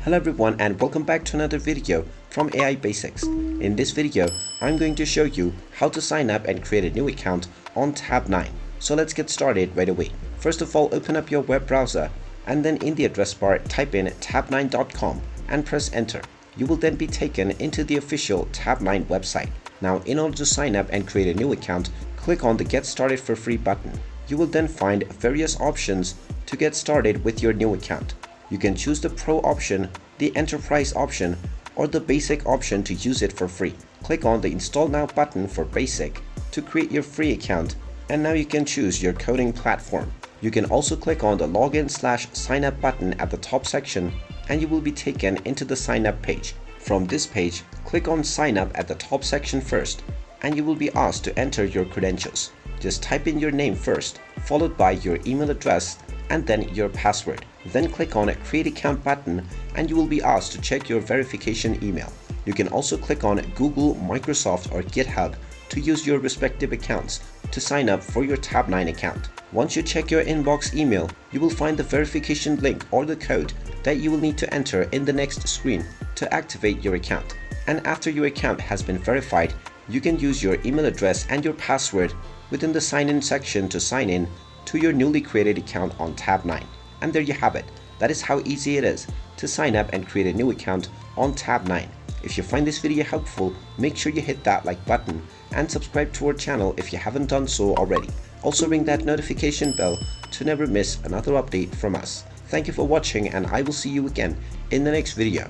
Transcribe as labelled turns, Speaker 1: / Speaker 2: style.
Speaker 1: Hello everyone and welcome back to another video from AI Basics. In this video, I'm going to show you how to sign up and create a new account on TABNINE. So let's get started right away. First of all, open up your web browser and then in the address bar type in tabnine.com and press enter. You will then be taken into the official TABNINE website. Now in order to sign up and create a new account, click on the Get Started for Free button. You will then find various options to get started with your new account. You can choose the Pro option, the Enterprise option, or the Basic option to use it for free. Click on the Install Now button for Basic to create your free account, and now you can choose your coding platform. You can also click on the Login/Sign Up button at the top section and you will be taken into the sign up page. From this page, click on Sign Up at the top section first and you will be asked to enter your credentials. Just type in your name first, followed by your email address and then your password. Then click on a Create Account button and you will be asked to check your verification email. You can also click on Google, Microsoft or GitHub to use your respective accounts to sign up for your TABNINE account. Once you check your inbox email, you will find the verification link or the code that you will need to enter in the next screen to activate your account. And after your account has been verified, you can use your email address and your password within the sign in section to sign in to your newly created account on TABNINE. And there you have it. That is how easy it is to sign up and create a new account on TABNINE. If you find this video helpful, make sure you hit that like button and subscribe to our channel if you haven't done so already. Also ring that notification bell to never miss another update from us. Thank you for watching and I will see you again in the next video.